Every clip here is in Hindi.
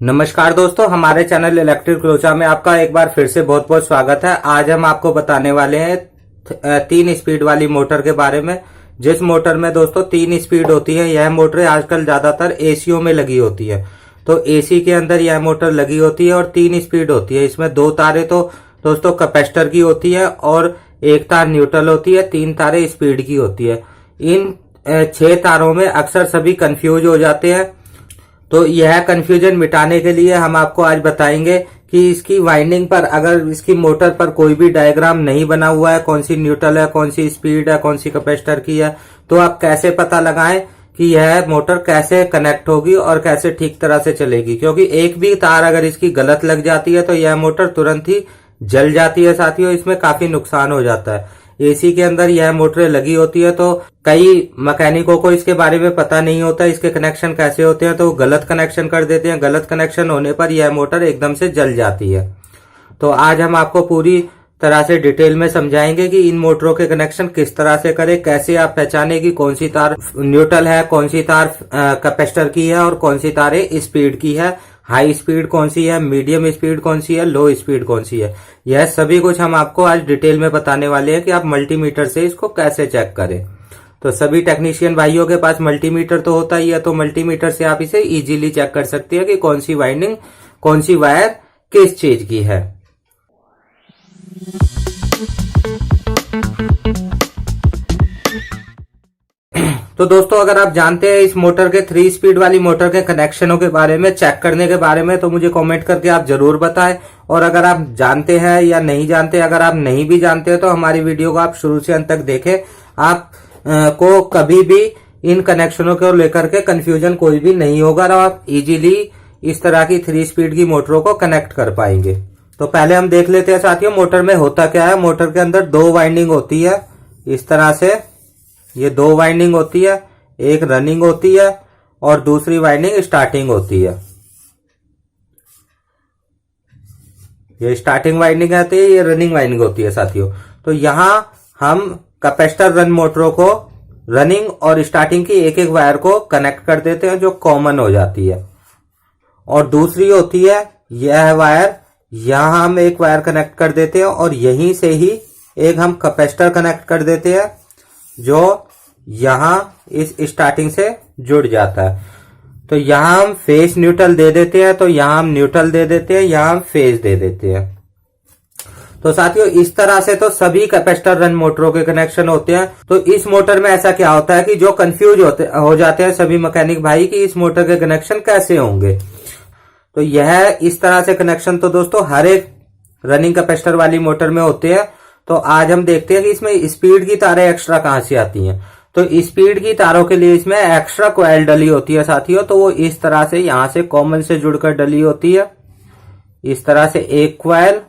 नमस्कार दोस्तों, हमारे चैनल इलेक्ट्रिक लोचा में आपका एक बार फिर से बहुत बहुत स्वागत है। आज हम आपको बताने वाले हैं 3 स्पीड वाली मोटर के बारे में। जिस मोटर में दोस्तों 3 स्पीड होती है, यह मोटरें आजकल ज्यादातर एसीओ में लगी होती है। तो एसी के अंदर यह मोटर लगी होती है और 3 स्पीड होती है। इसमें 2 तारें तो दोस्तों कैपेसिटर की होती है और 1 तार न्यूट्रल होती है, 3 तारें स्पीड की होती है। इन 6 तारों में अक्सर सभी कंफ्यूज हो जाते हैं। तो यह कंफ्यूजन मिटाने के लिए हम आपको आज बताएंगे कि इसकी वाइंडिंग पर, अगर इसकी मोटर पर कोई भी डायग्राम नहीं बना हुआ है, कौन सी न्यूट्रल है, कौन सी स्पीड है, कौन सी कैपेसिटर की है, तो आप कैसे पता लगाएं कि यह मोटर कैसे कनेक्ट होगी और कैसे ठीक तरह से चलेगी। क्योंकि एक भी तार अगर इसकी गलत लग जाती है तो यह मोटर तुरंत ही जल जाती है साथियों, इसमें काफी नुकसान हो जाता है। एसी के अंदर यह मोटरें लगी होती है तो कई मैकेनिकों को इसके बारे में पता नहीं होता इसके कनेक्शन कैसे होते हैं, तो गलत कनेक्शन कर देते हैं। गलत कनेक्शन होने पर यह मोटर एकदम से जल जाती है। तो आज हम आपको पूरी तरह से डिटेल में समझाएंगे कि इन मोटरों के कनेक्शन किस तरह से करें, कैसे आप पहचाने कि कौन सी तार न्यूट्रल है, कौन सी तार कैपेसिटर की है और कौन सी तारें स्पीड की है, हाई स्पीड कौन सी है, मीडियम स्पीड कौन सी है, लो स्पीड कौन सी है। यह सभी कुछ हम आपको आज डिटेल में बताने वाले हैं कि आप मल्टीमीटर से इसको कैसे चेक करें। तो सभी टेक्नीशियन भाइयों के पास मल्टीमीटर तो होता ही है, तो मल्टीमीटर से आप इसे इजीली चेक कर सकते हैं कि कौन सी वाइंडिंग, कौन सी वायर किस चीज की है। तो दोस्तों, अगर आप जानते हैं इस मोटर के 3 स्पीड वाली मोटर के कनेक्शनों के बारे में, चेक करने के बारे में, तो मुझे कमेंट करके आप जरूर बताएं। और अगर आप जानते हैं या नहीं जानते, अगर आप नहीं भी जानते तो हमारी वीडियो को आप शुरू से अंत तक देखें। आप को कभी भी इन कनेक्शनों को लेकर के कंफ्यूजन कोई भी नहीं होगा और आप इजीली इस तरह की 3 स्पीड की मोटरों को कनेक्ट कर पाएंगे। तो पहले हम देख लेते हैं साथियों मोटर में होता क्या है। मोटर के अंदर 2 वाइंडिंग होती है, इस तरह से ये 2 वाइंडिंग होती है, एक रनिंग होती है और दूसरी वाइंडिंग स्टार्टिंग होती है। ये स्टार्टिंग वाइंडिंग आती है, ये रनिंग वाइंडिंग होती है साथियों। तो यहां हम कैपेसिटर रन मोटरों को रनिंग और स्टार्टिंग की एक एक वायर को कनेक्ट कर देते हैं, जो कॉमन हो जाती है। और दूसरी होती है यह वायर, यहां हम एक वायर कनेक्ट कर देते हैं और यहीं से ही एक हम कैपेसिटर कनेक्ट कर देते हैं, जो यहां इस स्टार्टिंग से जुड़ जाता है। तो यहां हम फेस न्यूट्रल दे देते हैं, तो यहां हम न्यूट्रल दे देते हैं, यहां हम फेस दे देते हैं। तो साथियों, इस तरह से तो सभी कैपेसिटर रन मोटरों के कनेक्शन होते हैं। तो इस मोटर में ऐसा क्या होता है कि जो कंफ्यूज हो जाते हैं सभी मैकेनिक भाई कि इस मोटर के कनेक्शन कैसे होंगे। तो यह इस तरह से कनेक्शन तो दोस्तों हर एक रनिंग कैपेसिटर वाली मोटर में होते हैं। तो आज हम देखते हैं कि इसमें स्पीड की तारें एक्स्ट्रा कहां से आती हैं। तो स्पीड की तारों के लिए इसमें एक्स्ट्रा कॉइल डली होती है साथियों। तो वो इस तरह से यहां से कॉमन से जुड़कर डली होती है, इस तरह से एक कॉइल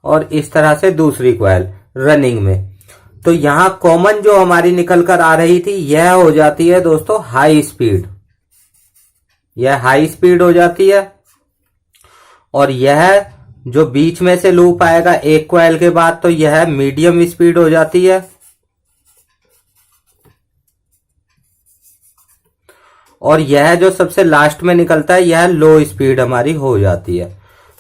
और इस तरह से दूसरी कॉइल रनिंग में। तो यहां कॉमन जो हमारी निकल कर आ रही थी, यह हो जाती है दोस्तों हाई स्पीड। यह हाई स्पीड हो जाती है। और यह जो बीच में से लूप आएगा एक कॉइल के बाद, तो यह मीडियम स्पीड हो जाती है। और यह जो सबसे लास्ट में निकलता है, यह लो स्पीड हमारी हो जाती है।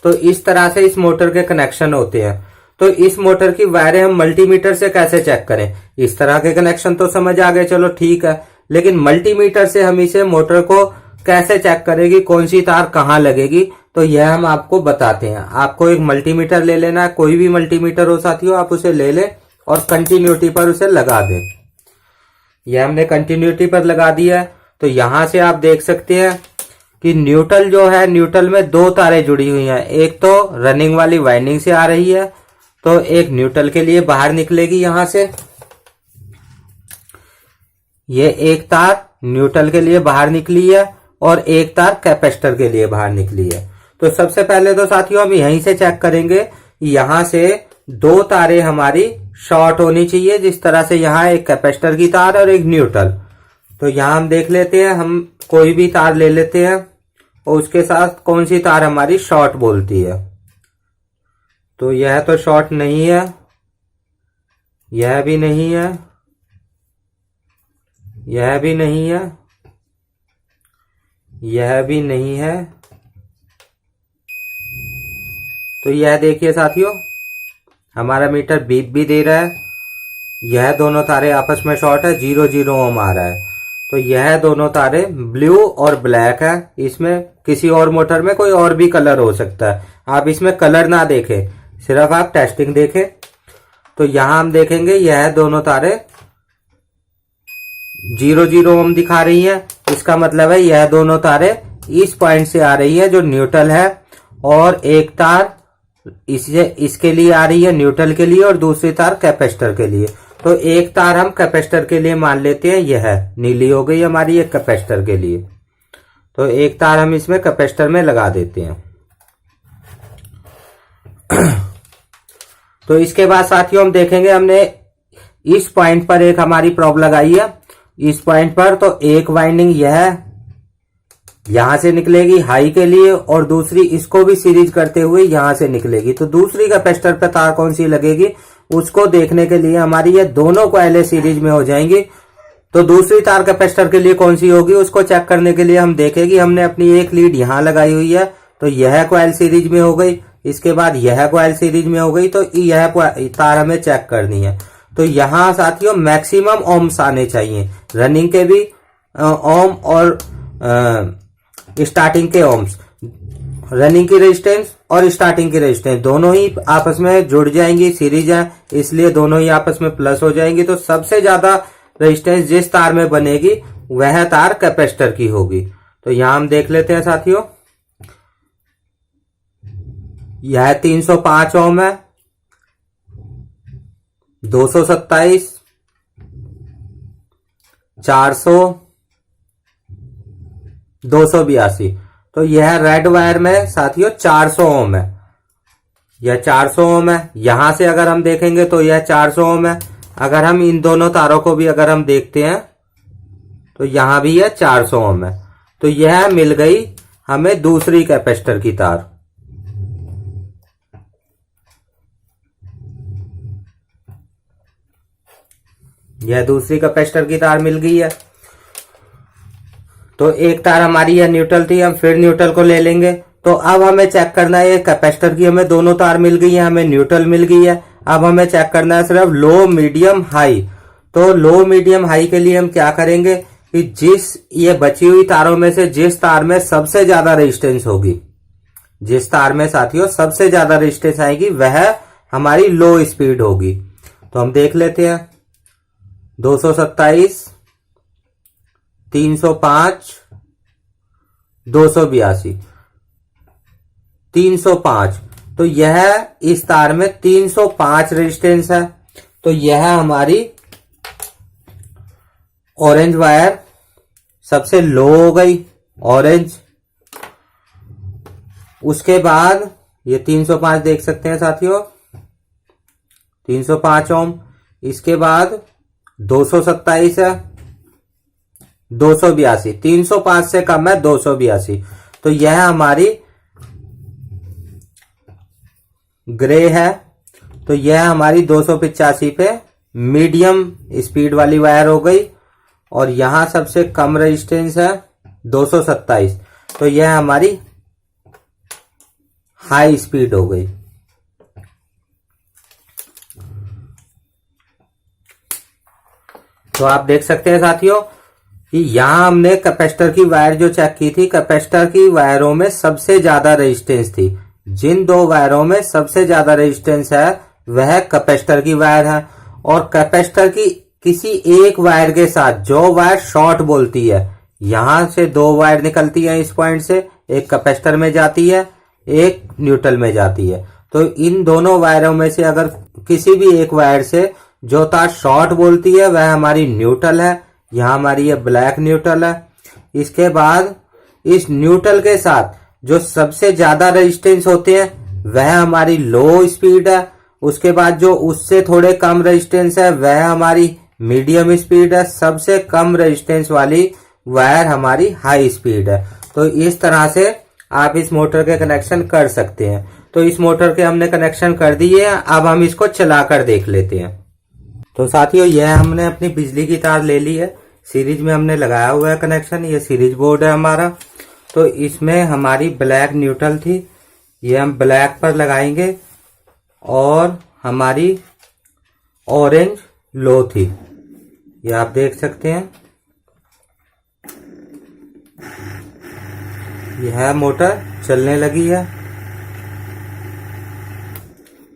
तो इस तरह से इस मोटर के कनेक्शन होते हैं। तो इस मोटर की वायरें हम मल्टीमीटर से कैसे चेक करें। इस तरह के कनेक्शन तो समझ आ गए, चलो ठीक है। लेकिन मल्टीमीटर से हम इसे मोटर को कैसे चेक करेगी, कौन सी तार कहां लगेगी, तो यह हम आपको बताते हैं। आपको एक मल्टीमीटर ले लेना है, कोई भी मल्टीमीटर हो साथियों, आप उसे ले लें और कंटिन्यूटी पर उसे लगा दें। यह हमने कंटिन्यूटी पर लगा दिया है। तो यहां से आप देख सकते हैं कि न्यूट्रल जो है, न्यूट्रल में 2 तारें जुड़ी हुई हैं। एक तो रनिंग वाली वाइंडिंग से आ रही है, तो एक न्यूट्रल के लिए बाहर निकलेगी यहां से। ये एक तार न्यूट्रल के लिए बाहर निकली है और एक तार कैपेसिटर के लिए बाहर निकली है। तो सबसे पहले तो साथियों हम यहीं से चेक करेंगे, यहां से 2 तारें हमारी शॉर्ट होनी चाहिए। जिस तरह से यहां एक कैपेसिटर की तार और एक न्यूट्रल। तो यहां हम देख लेते हैं, हम कोई भी तार ले लेते हैं और उसके साथ कौन सी तार हमारी शॉर्ट बोलती है। तो यह तो शॉर्ट नहीं है, यह भी नहीं है, यह भी नहीं है, यह भी नहीं है, तो यह देखिए साथियों, हमारा मीटर बीप भी दे रहा है। यह दोनों तारे आपस में शॉर्ट है, 0 ओम आ रहा है। तो यह दोनों तारे ब्लू और ब्लैक है। इसमें किसी और मोटर में कोई और भी कलर हो सकता है, आप इसमें कलर ना देखें, सिर्फ आप टेस्टिंग देखें। तो यहां हम देखेंगे यह दोनों तारे 0 ओम दिखा रही है। इसका मतलब है यह दोनों तारे इस पॉइंट से आ रही है जो न्यूट्रल है, और एक तार इसके लिए आ रही है न्यूट्रल के लिए, और दूसरी तार कैपेसिटर के लिए। तो एक तार हम कैपेसिटर के लिए मान लेते हैं, यह नीली हो गई हमारी एक कैपेसिटर के लिए। तो एक तार हम इसमें कैपेसिटर में लगा देते हैं। तो इसके बाद साथियों हम देखेंगे, हमने इस पॉइंट पर एक हमारी प्रोब लगाई है, इस पॉइंट पर। तो एक वाइंडिंग यह यहां से निकलेगी हाई के लिए, और दूसरी इसको भी सीरीज करते हुए यहां से निकलेगी। तो दूसरी कैपेसिटर पे तार कौन सी लगेगी उसको देखने के लिए हमारी ये दोनों कॉइलें सीरीज में हो जाएंगी। तो दूसरी तार कैपेसिटर के लिए कौन सी होगी उसको चेक करने के लिए हम देखेंगे, हमने अपनी एक लीड यहां लगाई हुई है, तो यह कॉइल सीरीज में हो गई। इसके बाद यह कॉइल सीरीज में हो गई, तो यह तार हमें चेक करनी है। तो यहां साथियों मैक्सिमम ओम्स आने चाहिए, रनिंग के भी ओम और स्टार्टिंग के ओम्स। रनिंग की रेजिस्टेंस और स्टार्टिंग की रेजिस्टेंस दोनों ही आपस में जुड़ जाएंगी, सीरीज है इसलिए दोनों ही आपस में प्लस हो जाएंगी। तो सबसे ज्यादा रेजिस्टेंस जिस तार में बनेगी वह तार कैपेसिटर की होगी। तो यहां हम देख लेते हैं साथियों, यह 305 ओम है, 227, 400, 282। तो यह रेड वायर में साथियों 400 ओम है, यह 400 ओम है। यहां से अगर हम देखेंगे तो यह 400 ओम है। अगर हम इन दोनों तारों को भी अगर हम देखते हैं तो यहां भी यह 400 ओम है। तो यह मिल गई हमें दूसरी कैपेसिटर की तार। यह दूसरी कैपेसिटर की तार मिल गई है। तो एक तार हमारी यह न्यूट्रल थी, हम फिर न्यूट्रल को ले लेंगे। तो अब हमें चेक करना है, कैपेसिटर की हमें दोनों तार मिल गई है, हमें न्यूट्रल मिल गई है। अब हमें चेक करना है सिर्फ लो मीडियम हाई। तो लो मीडियम हाई के लिए हम क्या करेंगे कि जिस ये बची हुई तारों में से जिस तार में सबसे ज्यादा रेजिस्टेंस होगी, जिस तार में साथियों सबसे ज्यादा रेजिस्टेंस आएगी वह हमारी लो स्पीड होगी। तो हम देख लेते हैं, 227, 305, 282, 305। तो यह इस तार में 305 रेजिस्टेंस है। तो यह हमारी ऑरेंज वायर सबसे लो हो गई, ऑरेंज। उसके बाद ये 305 देख सकते हैं साथियों, 305 ओम। इसके बाद 227 है, 282, 305 से कम है 282। तो यह हमारी ग्रे है। तो यह हमारी 285 पे मीडियम स्पीड वाली वायर हो गई, और यहां सबसे कम रेजिस्टेंस है 227। तो यह हमारी हाई स्पीड हो गई। तो आप देख सकते हैं साथियों कि यहां हमने कैपेसिटर की वायर जो चेक की थी, कैपेसिटर की वायरों में सबसे ज्यादा रेजिस्टेंस थी। जिन दो वायरों में सबसे ज्यादा रेजिस्टेंस है वह कैपेसिटर की वायर है, और कैपेसिटर की किसी एक वायर के साथ जो वायर शॉर्ट बोलती है, यहां से दो वायर निकलती है इस पॉइंट से, एक कैपेसिटर में जाती है, एक न्यूट्रल में जाती है। तो इन दोनों वायरों में से अगर किसी भी एक वायर से जो तार शॉर्ट बोलती है वह हमारी न्यूट्रल है। यहां हमारी ये ब्लैक न्यूट्रल है। इसके बाद इस न्यूट्रल के साथ जो सबसे ज्यादा रेजिस्टेंस होते हैं वह हमारी लो स्पीड है। उसके बाद जो उससे थोड़े कम रेजिस्टेंस है वह हमारी मीडियम स्पीड है। सबसे कम रेजिस्टेंस वाली वायर हमारी हाई स्पीड है। तो इस तरह से आप इस मोटर के कनेक्शन कर सकते हैं। तो इस मोटर के हमने कनेक्शन कर दिए हैं, अब हम इसको चलाकर देख लेते हैं। तो साथियों यह हमने अपनी बिजली की तार ले ली है, सीरीज में हमने लगाया हुआ है कनेक्शन, ये सीरीज बोर्ड है हमारा। तो इसमें हमारी ब्लैक न्यूट्रल थी, ये हम ब्लैक पर लगाएंगे और हमारी ऑरेंज लो थी, ये आप देख सकते हैं। यह मोटर चलने लगी है।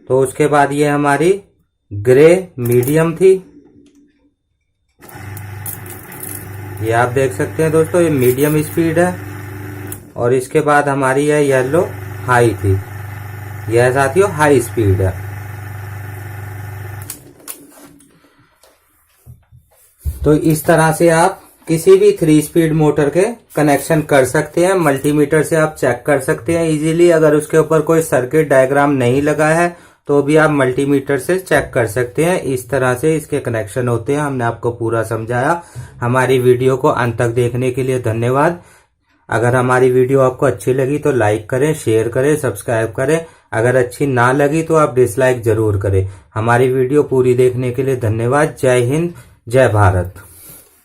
तो उसके बाद ये हमारी ग्रे मीडियम थी, ये आप देख सकते हैं दोस्तों, ये मीडियम स्पीड है। और इसके बाद हमारी यह येलो हाई थी, यह साथियों हाई स्पीड है। तो इस तरह से आप किसी भी 3 स्पीड मोटर के कनेक्शन कर सकते हैं। मल्टीमीटर से आप चेक कर सकते हैं इजीली। अगर उसके ऊपर कोई सर्किट डायग्राम नहीं लगा है तो भी आप मल्टीमीटर से चेक कर सकते हैं। इस तरह से इसके कनेक्शन होते हैं। हमने आपको पूरा समझाया। हमारी वीडियो को अंत तक देखने के लिए धन्यवाद। अगर हमारी वीडियो आपको अच्छी लगी तो लाइक करें, शेयर करें, सब्सक्राइब करें। अगर अच्छी ना लगी तो आप डिसलाइक जरूर करें। हमारी वीडियो पूरी देखने के लिए धन्यवाद। जय हिंद, जय भारत।